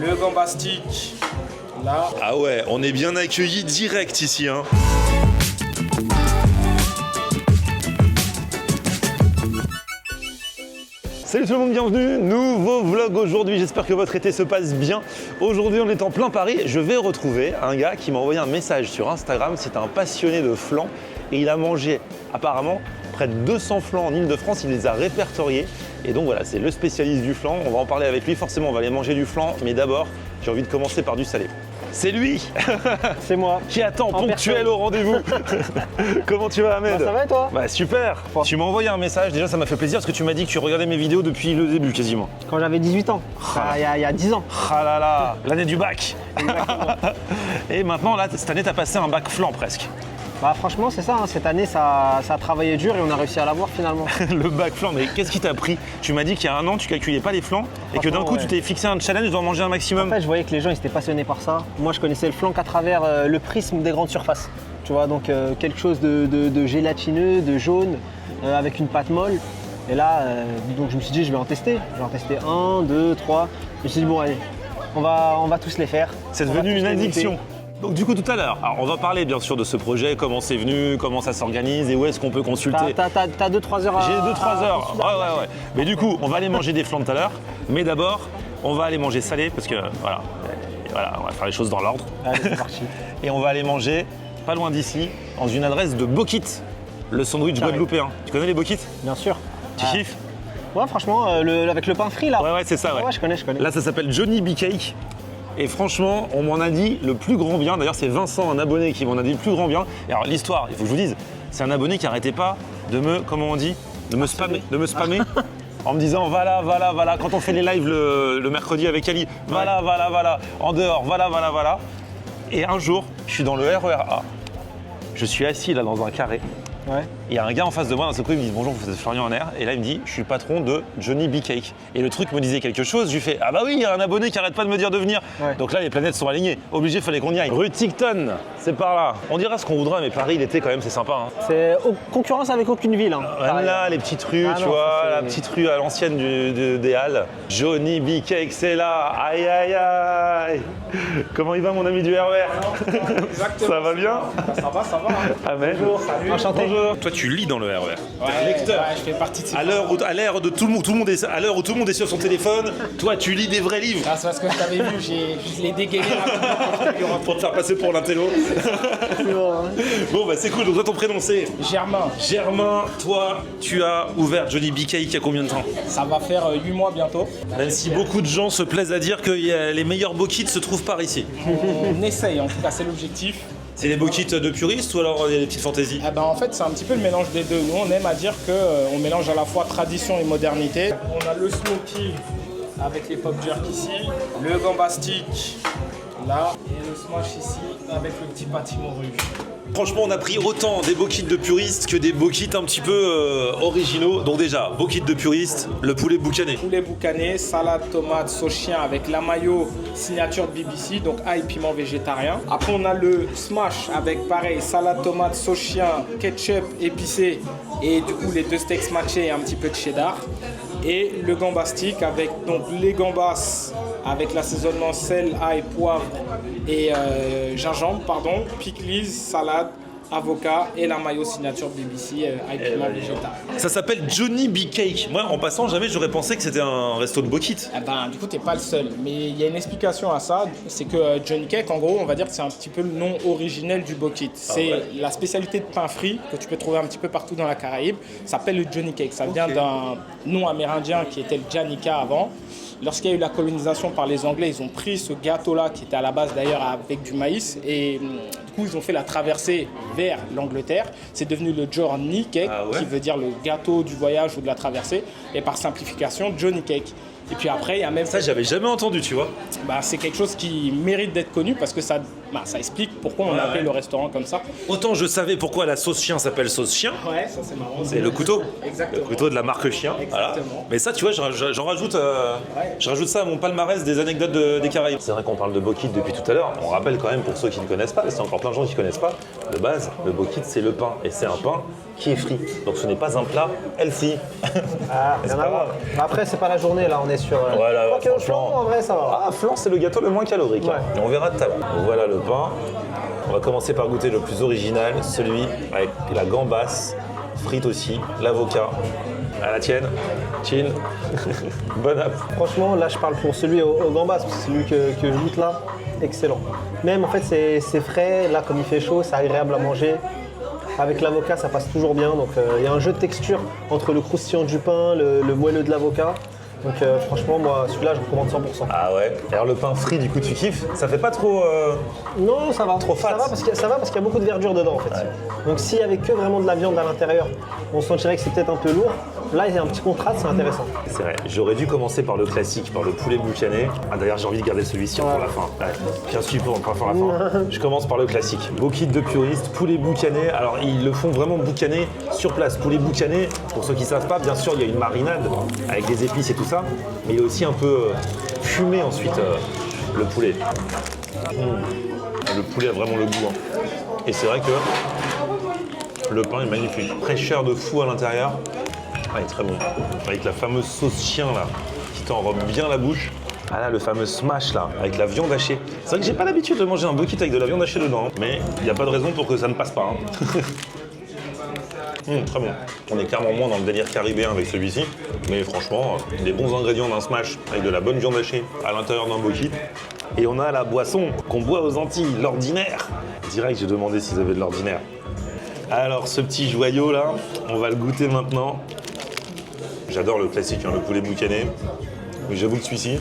Le gambastique, là. Ah ouais, on est bien accueillis direct ici, hein. Salut tout le monde, bienvenue, nouveau vlog aujourd'hui, j'espère que votre été se passe bien. Aujourd'hui on est en plein Paris, je vais retrouver un gars qui m'a envoyé un message sur Instagram, c'est un passionné de flan et il a mangé apparemment près de 200 flans en Ile-de-France, il les a répertoriés et donc voilà, c'est le spécialiste du flan, on va en parler avec lui, forcément on va aller manger du flan, mais d'abord j'ai envie de commencer par du salé. C'est lui. C'est moi. Qui attend ponctuel au rendez-vous. Comment tu vas, Ahmed? Ça va et toi? Bah super. Tu m'as envoyé un message, déjà ça m'a fait plaisir parce que tu m'as dit que tu regardais mes vidéos depuis le début quasiment. Quand j'avais 18 ans, il y a 10 ans. Ah là là, l'année du bac. Et maintenant là, cette année t'as passé un bac flan presque. Bah franchement c'est ça, hein. Cette année ça a travaillé dur et on a réussi à l'avoir finalement. Le bac flan, mais qu'est-ce qui t'a pris? Tu m'as dit qu'il y a un an tu calculais pas les flans et que d'un coup tu t'es fixé un challenge, je dois en manger un maximum. En fait je voyais que les gens ils étaient passionnés par ça. Moi je connaissais le flan qu'à travers le prisme des grandes surfaces. Tu vois, donc quelque chose de gélatineux, de jaune, avec une pâte molle. Et là, donc je me suis dit je vais en tester. Je vais en tester 1, 2, 3. Je me suis dit bon allez, on va tous les faire. C'est devenu une addiction. Donc du coup tout à l'heure, alors on va parler bien sûr de ce projet, comment c'est venu, comment ça s'organise et où est-ce qu'on peut consulter. T'as 2-3 heures à... J'ai 2-3 heures, ouais. Mais du coup, on va aller manger des flans tout à l'heure, mais d'abord, on va aller manger salé parce que voilà, on va faire les choses dans l'ordre. Allez, c'est parti. Et on va aller manger pas loin d'ici, dans une adresse de Bokit, le sandwich guadeloupéen. Tu connais les Bokit? Bien sûr. Tu kiffes? Ouais franchement, avec le pain frit là. Ouais, c'est ça, ouais. Ouais, je connais. Là, ça s'appelle Johnny B Cake. Et franchement, on m'en a dit le plus grand bien. D'ailleurs, c'est Vincent, un abonné, qui m'en a dit le plus grand bien. Et alors, l'histoire, il faut que je vous dise, c'est un abonné qui n'arrêtait pas de me, comment on dit, de me spammer. En me disant, voilà. Quand on fait les lives le mercredi avec Ali, voilà. En dehors, voilà. Et un jour, je suis dans le RER A. Je suis assis là dans un carré. Ouais. Il y a un gars en face de moi, d'un seul coup, il me dit bonjour, vous êtes Florian Aner. Et là, il me dit, je suis le patron de Johnny B Cake. Et le truc me disait quelque chose. Je lui fais, ah bah oui, il y a un abonné qui arrête pas de me dire de venir. Ouais. Donc là, les planètes sont alignées. Obligé, fallait qu'on y aille. Rue Ticton, c'est par là. On dira ce qu'on voudra, mais Paris, l'été, quand même, c'est sympa. Hein. C'est concurrence avec aucune ville. Hein, là, les petites rues, tu vois, la petite rue à l'ancienne des Halles. Johnny B Cake, c'est là. Aïe. Comment il va, mon ami du RER? Exactement. Ça va bien? Ça va. Amen. Bonjour, salut. Enchanté. Bonjour. Toi, tu lis dans le RER. Ouais, lecteur. Ouais, je fais partie de ces... À l'heure où tout le monde est, à l'heure où tout le monde est sur son téléphone, toi, tu lis des vrais livres. Ah, c'est parce que je t'avais vu, je l'ai dégainé rapidement. Pour te faire passer pour l'intello. Bon, bah c'est cool. Donc, toi, ton prénom, c'est Germain. Germain. Toi, tu as ouvert Johnny B Cake il y a combien de temps? Ça va faire 8 mois bientôt. Même si beaucoup de gens se plaisent à dire que les meilleurs bokits se trouvent par ici. On essaye, en tout cas, c'est l'objectif. C'est des bokits de puristes ou alors il y a des petites fantaisies? Eh ben, en fait, c'est un petit peu le mélange des deux. Nous, on aime à dire qu'on mélange à la fois tradition et modernité. On a le smoky avec les pop jerk ici, le gambastique là, et le smash ici avec le petit pâtis morue. Franchement, on a pris autant des bokits de puristes que des bokits un petit peu originaux. Donc déjà, bokits de puristes, le poulet boucané. Poulet boucané, salade tomate sauce chien avec la mayo signature de BBC, donc ail piment végétarien. Après on a le smash avec pareil, salade tomate sauce chien, ketchup épicé et du coup les deux steaks matchés et un petit peu de cheddar. Et le gambastique avec donc les gambas avec l'assaisonnement sel, ail, poivre et gingembre, pickles, salade, avocat et la mayo signature BBC, ail piment végétal. Ça s'appelle Johnny B Cake. Moi, en passant, jamais j'aurais pensé que c'était un resto de bokit. Eh ben, du coup, t'es pas le seul. Mais il y a une explication à ça. C'est que Johnny Cake, en gros, on va dire que c'est un petit peu le nom originel du bokit. C'est la spécialité de pain frit que tu peux trouver un petit peu partout dans la Caraïbe. Ça s'appelle le Johnny Cake. Ça vient d'un nom amérindien qui était le Janica avant. Lorsqu'il y a eu la colonisation par les Anglais, ils ont pris ce gâteau-là, qui était à la base d'ailleurs avec du maïs, et du coup ils ont fait la traversée vers l'Angleterre. C'est devenu le Johnny Cake, qui veut dire le gâteau du voyage ou de la traversée, et par simplification, Johnny Cake. Et puis après, il y a même... Ça, j'avais jamais entendu, tu vois. Bah, c'est quelque chose qui mérite d'être connu parce que ça explique pourquoi on a appelé le restaurant comme ça. Autant je savais pourquoi la sauce chien s'appelle sauce chien. Ouais, ça c'est marrant. C'est le couteau. Exactement. Le couteau de la marque chien. Voilà. Mais ça, tu vois, j'en rajoute, je rajoute ça à mon palmarès des anecdotes des Caraïbes. C'est vrai qu'on parle de bokit depuis tout à l'heure. On rappelle quand même pour ceux qui ne connaissent pas, parce qu'il y a encore plein de gens qui ne connaissent pas, de base, le bokit c'est le pain. Et c'est un pain qui est frit. Donc ce n'est pas un plat healthy. Ah, C'est rien pas à voir. grave. Après, c'est pas la journée, là, on est sur. Voilà, 3 kilos de franchement. flan, en vrai, ça va. Ah, flan, c'est le gâteau le moins calorique. Ouais. Et on verra tout à l'heure. Voilà le pain. On va commencer par goûter le plus original, celui avec la gambasse, frite aussi, l'avocat. À la tienne. Chin. Bon app. Franchement, là, je parle pour celui au gambas, parce que c'est celui que je goûte là. Excellent. Même, en fait, c'est frais. Là, comme il fait chaud, c'est agréable à manger. Avec l'avocat, ça passe toujours bien. Donc, il y a un jeu de texture entre le croustillant du pain, le moelleux de l'avocat. Donc, franchement, moi, celui-là, je recommande 100%. Ah ouais. Et alors le pain frit, du coup, tu kiffes? Ça fait pas trop. Non, ça va. Trop fat. Ça va parce qu'il y a beaucoup de verdure dedans, en fait. Ouais. Donc, s'il y avait que vraiment de la viande à l'intérieur, on sentirait que c'est peut-être un peu lourd. Là, il y a un petit contraste, c'est intéressant. C'est vrai, j'aurais dû commencer par le classique, par le poulet boucané. Ah d'ailleurs j'ai envie de garder celui-ci pour la fin. Ouais, bien sûr pour la fin. Je commence par le classique. Beau kit de puriste, poulet boucané. Alors ils le font vraiment boucané sur place. Poulet boucané, pour ceux qui ne savent pas, bien sûr il y a une marinade avec des épices et tout ça. Mais il est aussi un peu fumé ensuite le poulet. Le poulet a vraiment le goût. Hein. Et c'est vrai que le pain est magnifique. Fraîcheur de fou à l'intérieur. Ah, il est très bon. Avec la fameuse sauce chien là, qui t'enrobe bien la bouche. Ah là, le fameux smash là, avec la viande hachée. C'est vrai que j'ai pas l'habitude de manger un bucket avec de la viande hachée dedans, mais il n'y a pas de raison pour que ça ne passe pas. Hein. Très bon. On est clairement moins dans le délire caribéen avec celui-ci, mais franchement, des bons ingrédients d'un smash avec de la bonne viande hachée à l'intérieur d'un bucket. Et on a la boisson qu'on boit aux Antilles, l'ordinaire. Direct, j'ai demandé s'ils avaient de l'ordinaire. Alors, ce petit joyau là, on va le goûter maintenant. J'adore le classique, hein, le poulet boucané, mais j'avoue que celui-ci,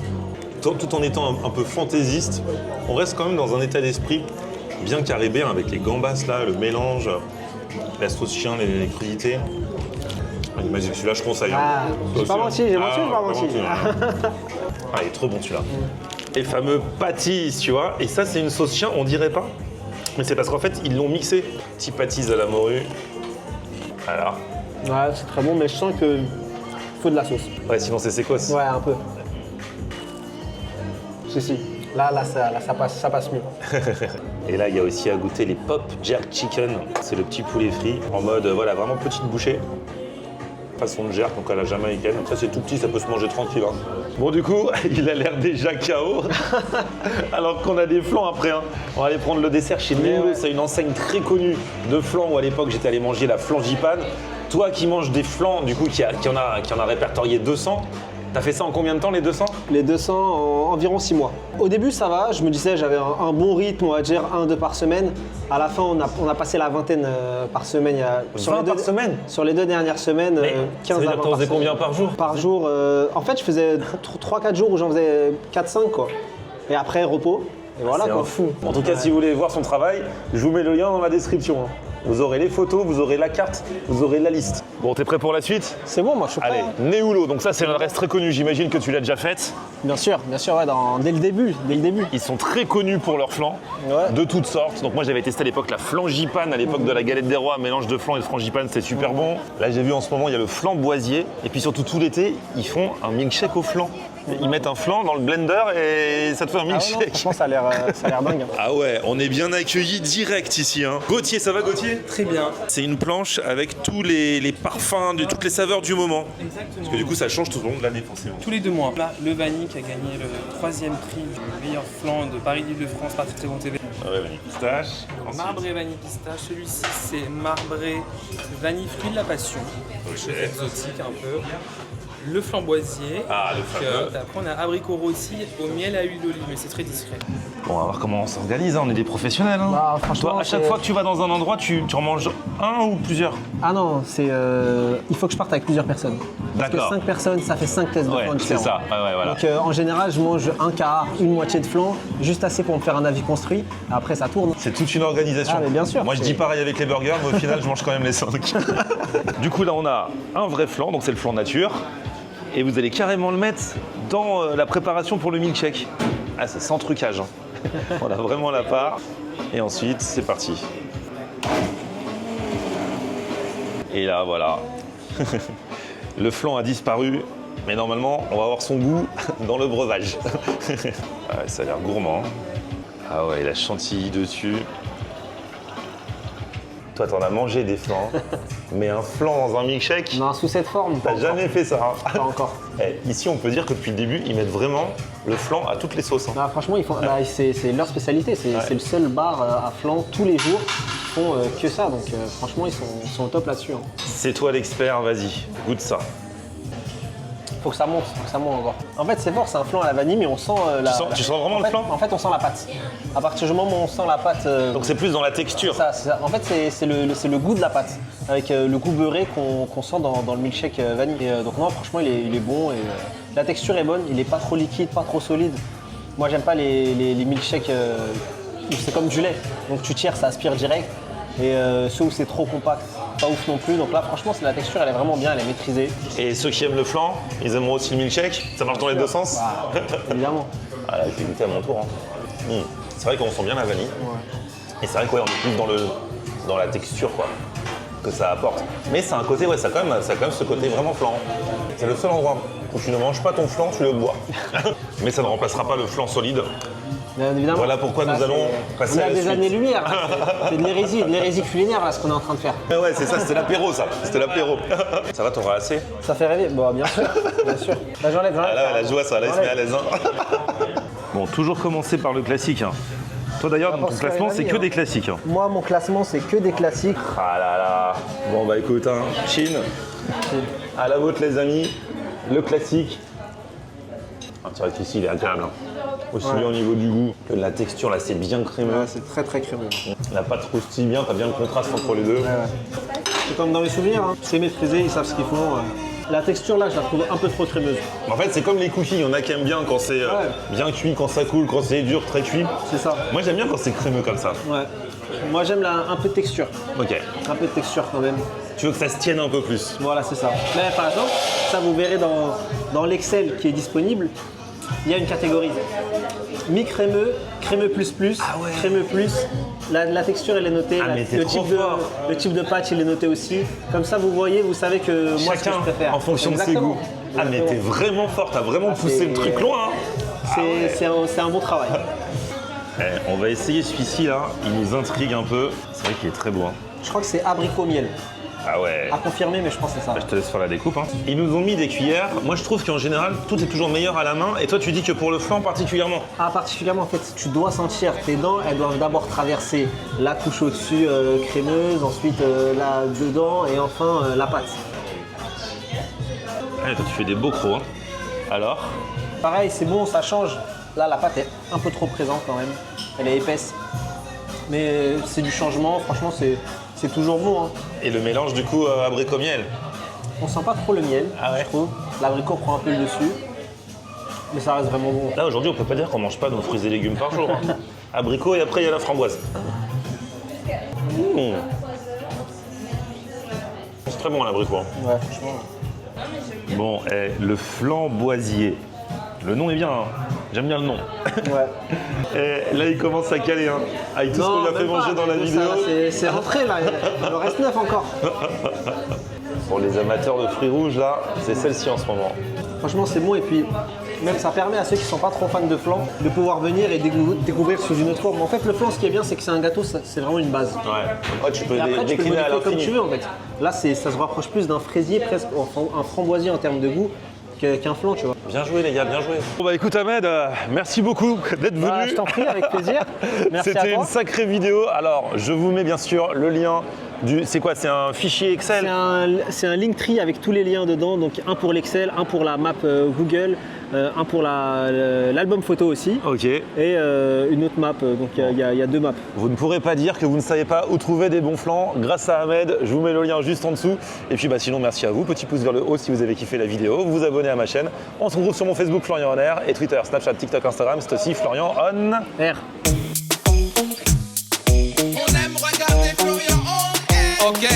tout en étant un peu fantaisiste, on reste quand même dans un état d'esprit bien caribéen avec les gambas là, le mélange, la sauce chien, les crudités. Ah, magique, celui-là je conseille. Ah, j'ai pas menti, j'ai pas menti. Ah, il est trop bon celui-là. Les fameux patties, tu vois, et ça c'est une sauce chien, on dirait pas, mais c'est parce qu'en fait ils l'ont mixé. Petit patties à la morue. Alors. Ouais, c'est très bon, mais je sens que faut de la sauce. Ouais, sinon c'est sécos. Ouais, un peu. Si. Là, ça passe mieux. Et là, il y a aussi à goûter les pop jerk chicken. C'est le petit poulet frit en mode, voilà, vraiment petite bouchée. Façon de jerk, donc à la jamaïcaine. Ça, c'est tout petit, ça peut se manger tranquille. Hein. Bon, du coup, il a l'air déjà KO. Alors qu'on a des flans après. Hein. On va aller prendre le dessert chez Néo. Ouais. C'est une enseigne très connue de flans où à l'époque, j'étais allé manger la flangipane. Toi qui manges des flans, du coup, qui en a répertorié 200, t'as fait ça en combien de temps, les 200? Les 200 en environ 6 mois. Au début, ça va. Je me disais, j'avais un bon rythme, on va dire 1-2 par semaine. À la fin, on a passé la vingtaine par semaine. 20 par semaine? Sur les 2 dernières semaines, 15 Ça veut dire à 20 que t'en par faisais semaine. combien par jour? Par jour, en fait, je faisais 3-4 jours où j'en faisais 4-5, quoi. Et après, repos. Et voilà, C'est quoi. un fou. En tout cas, si vous voulez voir son travail, je vous mets le lien dans la description. Hein. Vous aurez les photos, vous aurez la carte, vous aurez la liste. Bon, t'es prêt pour la suite? C'est bon, moi, je suis prêt. Allez, Néoulo, donc ça c'est une adresse très connue, j'imagine que tu l'as déjà faite. Bien sûr, ouais, dès le début. Ils sont très connus pour leurs flans, Ouais. de toutes sortes. Donc moi j'avais testé à l'époque la flangipane, à l'époque de la galette des rois, mélange de flan et de frangipane, c'était super bon. Là j'ai vu en ce moment il y a le flamboisier, et puis surtout tout l'été, ils font un milkshake au flan. Ils mettent un flan dans le blender et ça te fait un Ah ouais, non, milkshake. franchement, ça a l'air dingue. Ah ouais, on est bien accueillis direct ici. Hein. Gauthier, ça va Gauthier? Très bien. C'est une planche avec tous les parfums, toutes les saveurs du moment. Exactement. Parce que du coup, ça change tout au long de l'année, forcément. Tous les 2 mois. Là, le Vanille qui a gagné le 3e prix du meilleur flan de Paris-Île-de-France par Très Bon TV. Ah ouais, vanille pistache. Marbré vanille pistache. Celui-ci, c'est marbré vanille fruit de la passion. Ok. Exotique un peu. Le flamboisier. Ah, le fameux. Après, on a abricot rôti au miel à huile d'olive, mais c'est très discret. Bon, on va voir comment on s'organise, hein. On est des professionnels. Hein. Bah, franchement, Toi, à chaque c'est- fois que tu vas dans un endroit, tu en manges un ou plusieurs? Ah non, il faut que je parte avec plusieurs personnes. Parce que D'accord. 5 personnes, ça fait 5 tests de Ouais, flan c'est différents. ça. Ouais, voilà. Donc en général, je mange un quart, une moitié de flan, juste assez pour me faire un avis construit. Après, ça tourne. C'est toute une organisation. Ah, mais bien sûr. Moi, je dis pareil avec les burgers, mais au final, je mange quand même les 5. Du coup, là, on a un vrai flan, donc c'est le flan nature. Et vous allez carrément le mettre dans la préparation pour le milkshake. Ah, c'est sans trucage. Hein. On a vraiment la part. Et ensuite, c'est parti. Et là, voilà. Le flan a disparu, mais normalement, on va avoir son goût dans le breuvage. Ah ouais, ça a l'air gourmand. Ah ouais, la chantilly dessus. Toi, t'en as mangé des flans, mais un flan dans un milkshake, Non, sous cette forme, pas t'as encore. jamais fait ça. Hein. Pas encore. Ici, on peut dire que depuis le début, ils mettent vraiment le flan à toutes les sauces. Hein. Non, franchement, ils font, c'est leur spécialité. C'est le seul bar à flan tous les jours qui font que ça. Donc franchement, ils sont au top là-dessus. Hein. C'est toi l'expert, vas-y, goûte ça. Faut que ça monte encore. En fait, c'est fort, c'est un flan à la vanille, mais on sent Tu sens vraiment en le fait, flan? En fait, on sent la pâte. À partir du moment où on sent la pâte. Donc c'est plus dans la texture. C'est ça. En fait, c'est le goût de la pâte, avec le goût beurré qu'on sent dans le milkshake vanille. Et, donc non, franchement, il est bon et la texture est bonne. Il est pas trop liquide, pas trop solide. Moi, j'aime pas les milkshakes où c'est comme du lait. Donc tu tires, ça aspire direct. Et ceux où c'est trop compact, pas ouf non plus. Donc là, franchement, la texture, elle est vraiment bien, elle est maîtrisée. Et ceux qui aiment le flan, ils aimeront aussi le milkshake. Ça marche dans les deux sens. Bah, évidemment. Ah là, je vais goûter à mon tour. Hein. C'est vrai qu'on sent bien la vanille. Et c'est vrai qu'on est plus dans la texture quoi, que ça apporte. Mais c'est un côté, ça a quand même ce côté vraiment flan. C'est le seul endroit où tu ne manges pas ton flan, tu le bois. Mais ça ne remplacera pas le flan solide. Bien évidemment. Voilà pourquoi nous allons passer à la Il y a des suite. années-lumière. C'est de l'hérésie culinaire là, ce qu'on est en train de faire. Ouais, c'est ça, c'était l'apéro ça. C'était l'apéro. Ça va, t'auras assez? Ça fait rêver. Bon, bien sûr. Bien sûr. Bah, j'enlève. Ah là, elle a joué à ça, là, il se met à l'aise. Bon, toujours commencer par le classique. Hein. Toi d'ailleurs, dans ton classement, c'est que des classiques. Hein. Moi, mon classement, c'est que des classiques. Ah là là. Bon, bah écoute, hein. Chine. À la vôtre, les amis. Le classique. Ah, c'est vrai qu'ici, il est agréable. Hein. Aussi bien au niveau du goût que de la texture, là, c'est bien crémeux. Ouais, c'est très très crémeux. La pâte croustille bien, t'as bien le contraste entre les deux. C'est comme dans mes souvenirs. Hein. C'est maîtrisé, ils savent ce qu'ils font. La texture là, je la trouve un peu trop crémeuse. En fait, c'est comme les cookies. Il y en a qui aiment bien quand c'est bien cuit, quand ça coule, quand c'est dur, très cuit. C'est ça. Moi, j'aime bien quand c'est crémeux comme ça. Ouais. Moi, j'aime un peu de texture. Ok. Un peu de texture quand même. Tu veux que ça se tienne un peu plus. Voilà, c'est ça. Mais par exemple, ça vous verrez dans l'Excel qui est disponible, il y a une catégorie. Mi-crémeux, crémeux plus plus, crémeux plus. La texture elle est notée, Ah, mais t'es trop fort. le type de pâte il est noté aussi. Comme ça vous voyez, vous savez que moi ce que Chacun je préfère. en fonction de ses Exactement. goûts. Ah mais t'es vraiment fort, t'as vraiment poussé le truc loin. Hein. C'est un bon travail. On va essayer celui-ci là, il nous intrigue un peu. C'est vrai qu'il est très beau. Hein. Je crois que c'est abricot miel. Ah ouais. À confirmer, mais je pense que c'est ça. Je te laisse faire la découpe. Hein. Ils nous ont mis des cuillères. Moi je trouve qu'en général tout est toujours meilleur à la main. Et toi tu dis que pour le flan particulièrement. Ah, particulièrement en fait, tu dois sentir tes dents, elles doivent d'abord traverser la couche au-dessus crémeuse, ensuite là dedans et enfin la pâte. Allez, toi tu fais des beaux crocs. Hein. Alors Pareil, c'est bon, ça change. Là, la pâte est un peu trop présente quand même. Elle est épaisse. Mais c'est du changement, franchement, c'est toujours bon. Hein. et le mélange du coup abricot miel. On sent pas trop le miel, Ah ouais. je trouve. L'abricot prend un peu le dessus. Mais ça reste vraiment bon. Là aujourd'hui on peut pas dire qu'on mange pas nos fruits et légumes par jour. Hein. Abricot et après il y a la framboise. C'est très bon l'abricot. Hein. Ouais, franchement. Bon, le flamboisier. Le nom est bien, hein. J'aime bien le nom. Ouais. Et là il commence à caler, hein. Avec tout ce qu'on lui a fait même manger pas, dans la ça, vidéo. C'est rentré là, il en reste 9 encore. Pour les amateurs de fruits rouges là, c'est celle-ci en ce moment. Franchement, c'est bon et puis même ça permet à ceux qui sont pas trop fans de flan de pouvoir venir et découvrir sous une autre forme. En fait, le flan, ce qui est bien, c'est que c'est un gâteau, c'est vraiment une base. Ouais. Tu peux Et après, tu peux le décliner à modifier comme l'infini. tu veux en fait. Là, ça se rapproche plus d'un fraisier, presque un framboisier en termes de goût, qu'un flan, tu vois. Bien joué les gars, bien joué. Bon bah écoute Ahmed, merci beaucoup d'être venu. Bah, je t'en prie, avec plaisir. Merci à C'était toi. une sacrée vidéo. Alors, je vous mets bien sûr le lien du... C'est quoi? C'est un fichier Excel? C'est un Linktree avec tous les liens dedans, donc un pour l'Excel, un pour la map Google, un pour l'album photo aussi, Ok. et une autre map, donc il y a deux maps. Vous ne pourrez pas dire que vous ne savez pas où trouver des bons flans grâce à Ahmed. Je vous mets le lien juste en dessous. Et puis bah, sinon, merci à vous. Petit pouce vers le haut si vous avez kiffé la vidéo. Vous vous abonnez à ma chaîne. On se retrouve sur mon Facebook Florian On Air et Twitter, Snapchat, TikTok, Instagram. C'est aussi Florian On. R. On aime regarder Florian en air. Ok.